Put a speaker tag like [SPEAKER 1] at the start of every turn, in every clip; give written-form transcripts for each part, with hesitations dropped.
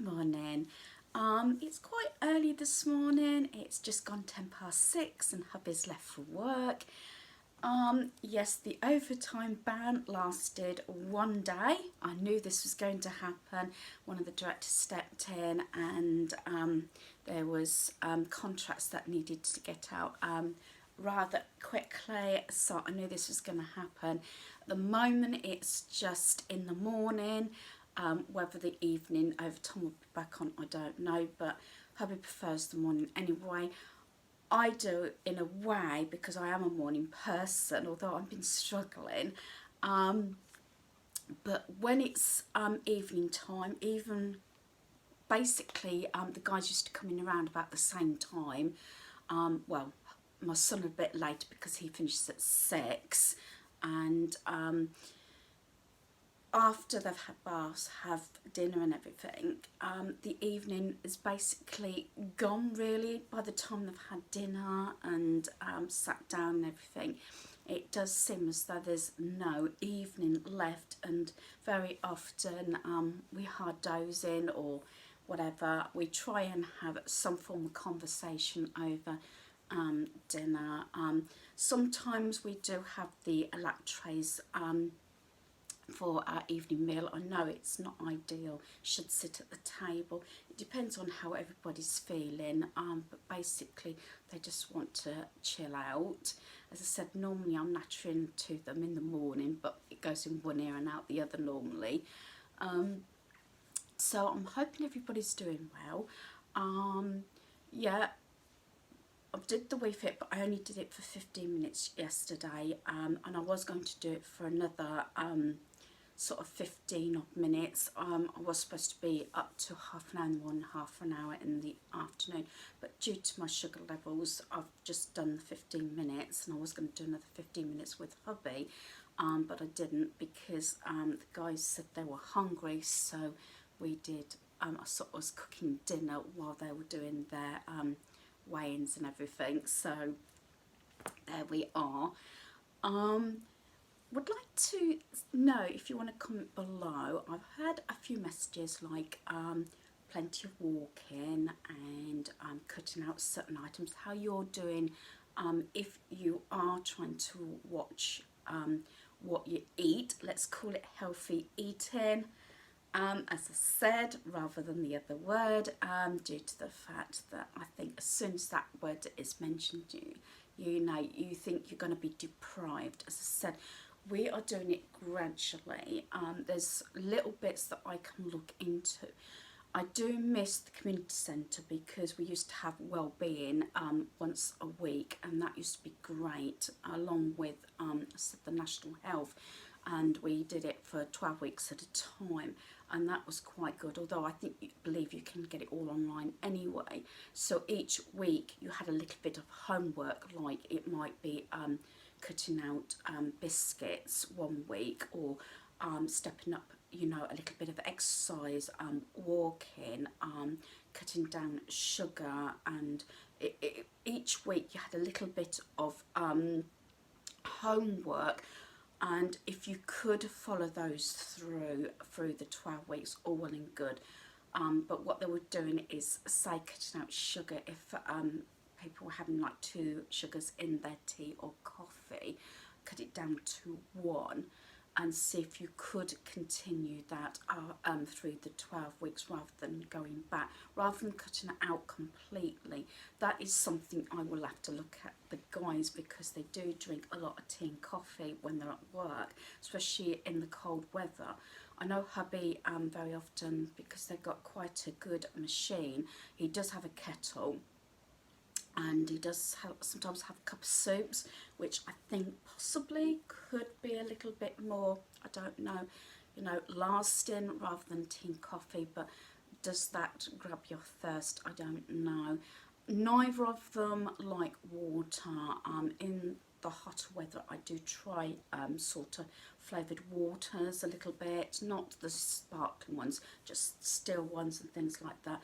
[SPEAKER 1] morning. It's quite early this morning. It's just gone 6:10 and hubby's left for work. Yes, the overtime ban lasted one day. I knew this was going to happen. One of the directors stepped in and there was contracts that needed to get out rather quickly, so I knew this was going to happen. At the moment it's just in the morning. Whether the evening overtime will be back on, I don't know, but hubby prefers the morning anyway. I do in a way because I am a morning person, although I've been struggling. But when it's evening time, even basically the guys used to come in around about the same time. Well, my son a bit late because he finishes at 6, and after they've had baths, have dinner and everything, the evening is basically gone really. By the time they've had dinner and sat down and everything, it does seem as though there's no evening left, and very often we are dozing or whatever. We try and have some form of conversation over dinner. Sometimes we do have the lattes for our evening meal. I know it's not ideal, should sit at the table. It depends on how everybody's feeling, but basically they just want to chill out. As I said, normally I'm nattering to them in the morning, but it goes in one ear and out the other normally. So I'm hoping everybody's doing well. Yeah, I did the Wii Fit, but I only did it for 15 minutes yesterday, and I was going to do it for another sort of 15 odd minutes. I was supposed to be up to half an hour and one half an hour in the afternoon, but due to my sugar levels I've just done the 15 minutes, and I was going to do another 15 minutes with hubby, but I didn't because the guys said they were hungry, so we did. I sort of was cooking dinner while they were doing their weigh-ins and everything, so there we are. Would like to know if you want to comment below. I've had a few messages like plenty of walking and cutting out certain items, how you're doing if you are trying to watch what you eat. Let's call it healthy eating, as I said, rather than the other word, due to the fact that I think as soon as that word is mentioned, you know, you think you're going to be deprived. As I said, we are doing it gradually. There's little bits that I can look into. I do miss the community centre because we used to have well-being once a week, and that used to be great, along with the National Health, and we did it for 12 weeks at a time, and that was quite good, although I believe you can get it all online anyway. So each week you had a little bit of homework, like it might be cutting out biscuits one week, or stepping up, you know, a little bit of exercise, walking, cutting down sugar, and each week you had a little bit of homework, and if you could follow those through the 12 weeks, all well and good. But what they were doing is, say, cutting out sugar. If people were having like 2 sugars in their tea or coffee, cut it down to 1, and see if you could continue that through the 12 weeks rather than going back, rather than cutting it out completely. That is something I will have to look at the guys, because they do drink a lot of tea and coffee when they're at work, especially in the cold weather. I know hubby very often, because they've got quite a good machine, he does have a kettle, and he does sometimes have a cup of soups, which I think possibly could be a little bit more, I don't know, you know, lasting rather than tea and coffee, but does that grab your thirst? I don't know. Neither of them like water. In the hotter weather I do try sort of flavoured waters a little bit, not the sparkling ones, just still ones and things like that.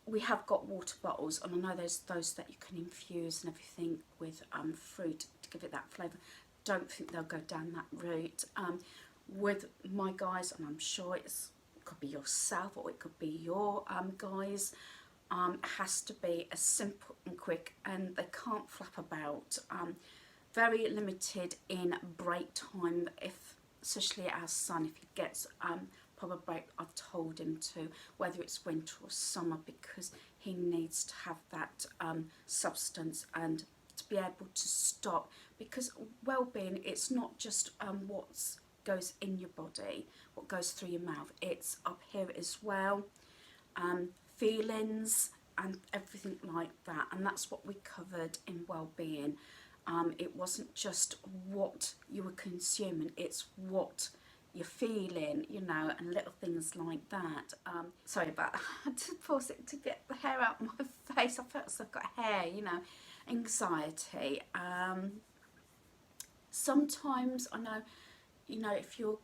[SPEAKER 1] We have got water bottles, and I know there's those that you can infuse and everything with fruit to give it that flavour. Don't think they'll go down that route. With my guys, and I'm sure it's could be yourself or it could be your guys. It has to be as simple and quick, and they can't flap about. Very limited in break time, if especially our son, if he gets proper break, I've told him to, whether it's winter or summer, because he needs to have that substance and to be able to stop, because well-being, it's not just what goes in your body, what goes through your mouth, it's up here as well, feelings and everything like that, and that's what we covered in well-being. It wasn't just what you were consuming, it's what you're feeling, you know, and little things like that. Sorry about that. I had to pause it to get the hair out of my face. I felt as I've got hair, you know. Anxiety. Sometimes I know, you know, if you're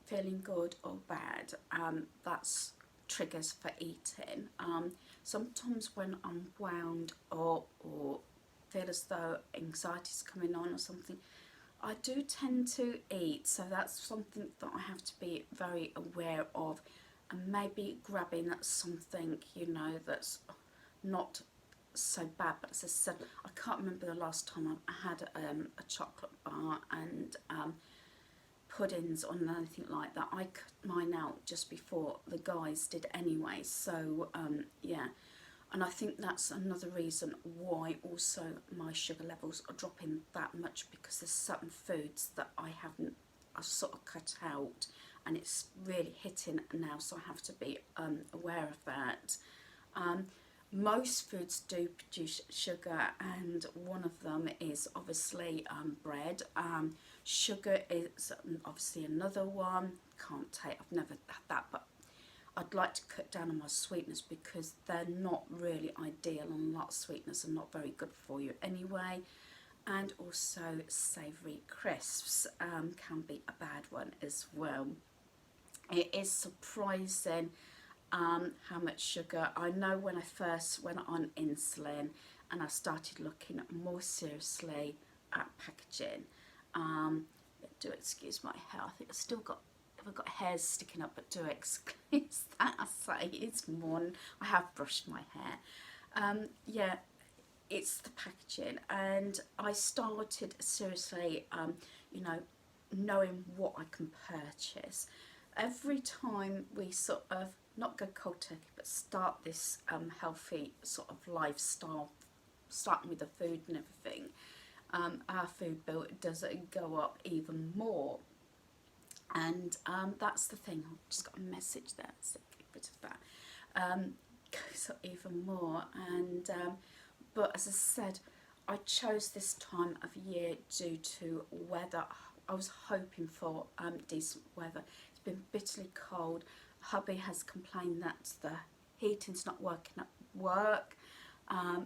[SPEAKER 1] feeling good or bad, that's triggers for eating. Sometimes when I'm wound up or feel as though anxiety's coming on or something, I do tend to eat, so that's something that I have to be very aware of, and maybe grabbing at something, you know, that's not so bad. But as I said, I can't remember the last time I had a chocolate bar and puddings or anything like that. I cut mine out just before the guys did anyway, so yeah. And I think that's another reason why also my sugar levels are dropping that much, because there's certain foods that I've sort of cut out, and it's really hitting now, so I have to be aware of that. Most foods do produce sugar, and one of them is obviously bread. Sugar is obviously another one. I've never had that, but I'd like to cut down on my sweeteners, because they're not really ideal, and a lot of sweeteners are not very good for you anyway. And also savoury crisps can be a bad one as well. It is surprising how much sugar. I know when I first went on insulin and I started looking more seriously at packaging, do excuse my hair, I think I've got hairs sticking up, but do excuse that. I say it's morning, I have brushed my hair. Yeah, it's the packaging, and I started seriously, you know, knowing what I can purchase. Every time we sort of not go cold turkey, but start this healthy sort of lifestyle, starting with the food and everything, our food bill does go up even more. And that's the thing. I've just got a message there, so get rid of that. Goes up even more. And but as I said, I chose this time of year due to weather. I was hoping for decent weather. It's been bitterly cold. Hubby has complained that the heating's not working at work.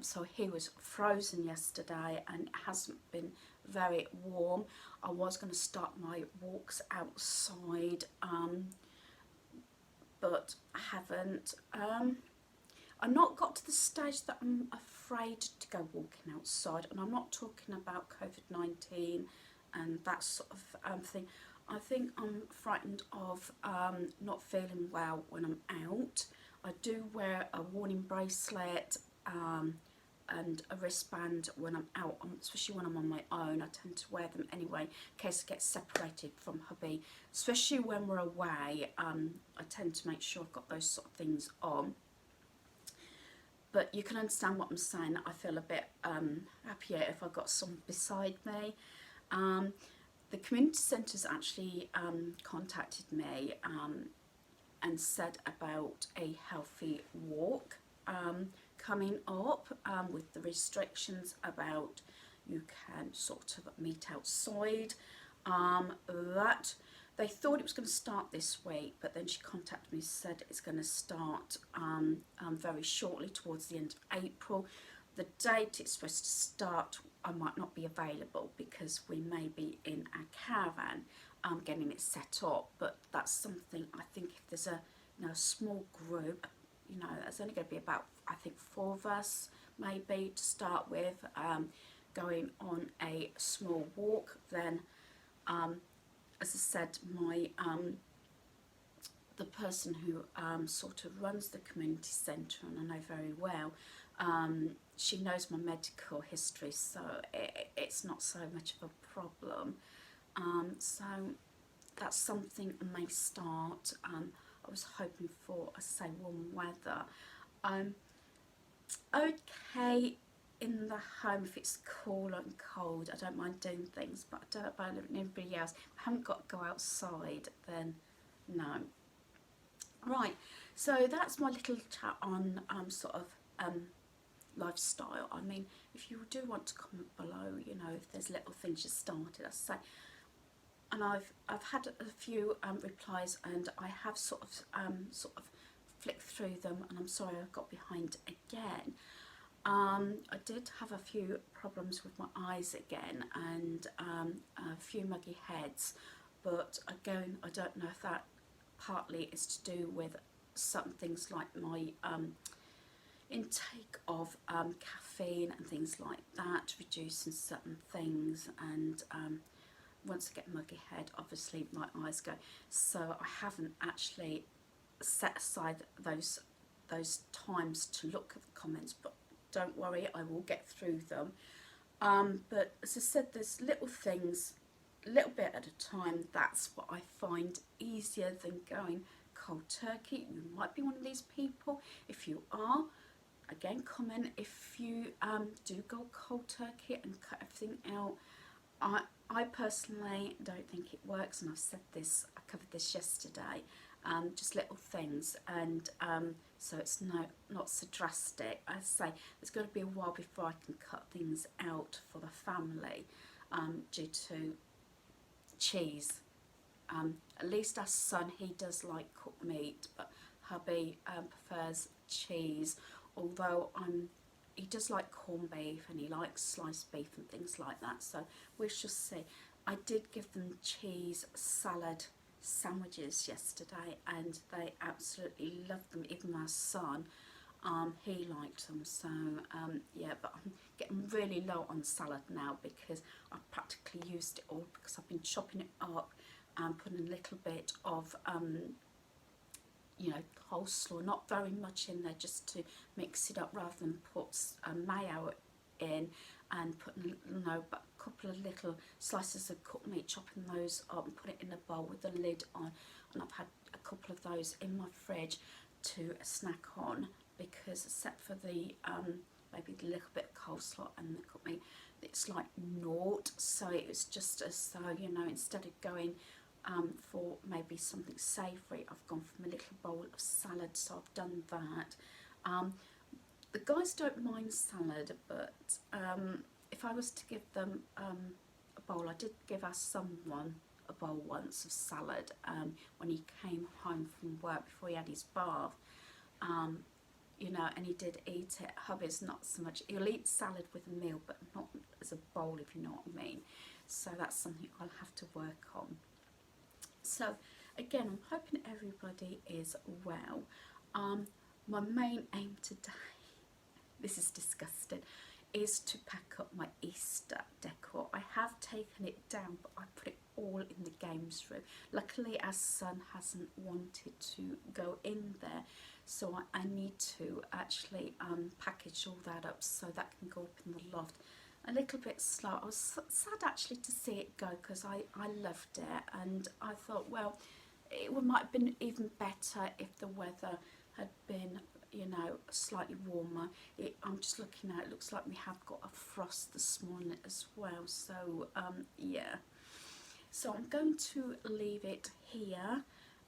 [SPEAKER 1] So he was frozen yesterday, and it hasn't been very warm. I was going to start my walks outside, but I haven't. I've not got to the stage that I'm afraid to go walking outside, and I'm not talking about COVID-19 and that sort of thing. I think I'm frightened of not feeling well when I'm out. I do wear a warning bracelet and a wristband when I'm out, especially when I'm on my own. I tend to wear them anyway in case I get separated from hubby, especially when we're away. I tend to make sure I've got those sort of things on. But you can understand what I'm saying. I feel a bit happier if I've got someone beside me. The community centre's actually contacted me and said about a healthy walk coming up, with the restrictions about you can sort of meet outside. That they thought it was going to start this week, but then she contacted me and said it's going to start very shortly, towards the end of April. The date it's supposed to start, I might not be available because we may be in our caravan getting it set up, but that's something I think if there's a small group, there's only going to be about, I think, 4 of us maybe to start with, going on a small walk. Then as I said, my the person who sort of runs the community centre, and I know very well, she knows my medical history, so it's not so much of a problem. So that's something I may start. I was hoping for, I say, warm weather. Okay, in the home, if it's cool and cold, I don't mind doing things, but I don't mind everybody else. If I haven't got to go outside, then no. Right, so that's my little chat on sort of lifestyle. I mean, if you do want to comment below, you know, if there's little things you started, I say. And I've had a few replies, and I have sort of flicked through them, and I'm sorry I got behind again. I did have a few problems with my eyes again, and a few muggy heads, but again, I don't know if that partly is to do with certain things like my intake of caffeine and things like that, reducing certain things, and once I get a muggy head, obviously my eyes go. So I haven't actually set aside those times to look at the comments, but don't worry, I will get through them. But as I said, there's little things, a little bit at a time. That's what I find easier than going cold turkey. You might be one of these people. If you are, again, comment if you do go cold turkey and cut everything out. I personally don't think it works, and I've said this, I covered this yesterday, just little things, and so it's not so drastic. I say it's going to be a while before I can cut things out for the family due to cheese. At least our son, he does like cooked meat, but hubby prefers cheese, although he does like corned beef and he likes sliced beef and things like that, so we shall see. I did give them cheese salad sandwiches yesterday, and they absolutely loved them. Even my son, he liked them. So yeah, but I'm getting really low on salad now because I've practically used it all, because I've been chopping it up and putting a little bit of you know, coleslaw, not very much in there, just to mix it up rather than put mayo in, and putting, you know, a couple of little slices of cooked meat, chopping those up and put it in a bowl with the lid on. And I've had a couple of those in my fridge to snack on, because except for the maybe a little bit of coleslaw and the cooked meat, it's like naught. So it was just as though, you know, instead of going for maybe something savoury, I've gone from a little bowl of salad, so I've done that. The guys don't mind salad, but if I was to give them a bowl, I did give our son a bowl once of salad when he came home from work before he had his bath, you know, and he did eat it. Hubby's not so much, he'll eat salad with a meal, but not as a bowl, if you know what I mean. So that's something I'll have to work on. So again, I'm hoping everybody is well. My main aim today, this is disgusting, is to pack up my Easter decor. I have taken it down, but I put it all in the games room. Luckily our son hasn't wanted to go in there, so I need to actually package all that up so that can go up in the loft. A little bit slow. I was sad actually to see it go, because I loved it, and I thought, well, it might have been even better if the weather had been, you know, slightly warmer. I'm just looking at it, looks like we have got a frost this morning as well, so yeah. So I'm going to leave it here.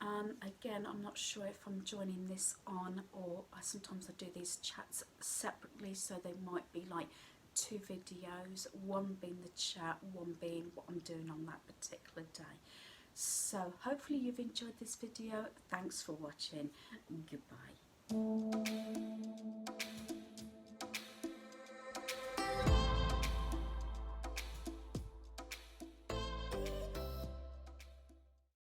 [SPEAKER 1] Again, I'm not sure if I'm joining this on, or sometimes I do these chats separately, so they might be like 2 videos, one being the chat, one being what I'm doing on that particular day. So hopefully you've enjoyed this video. Thanks for watching. Goodbye.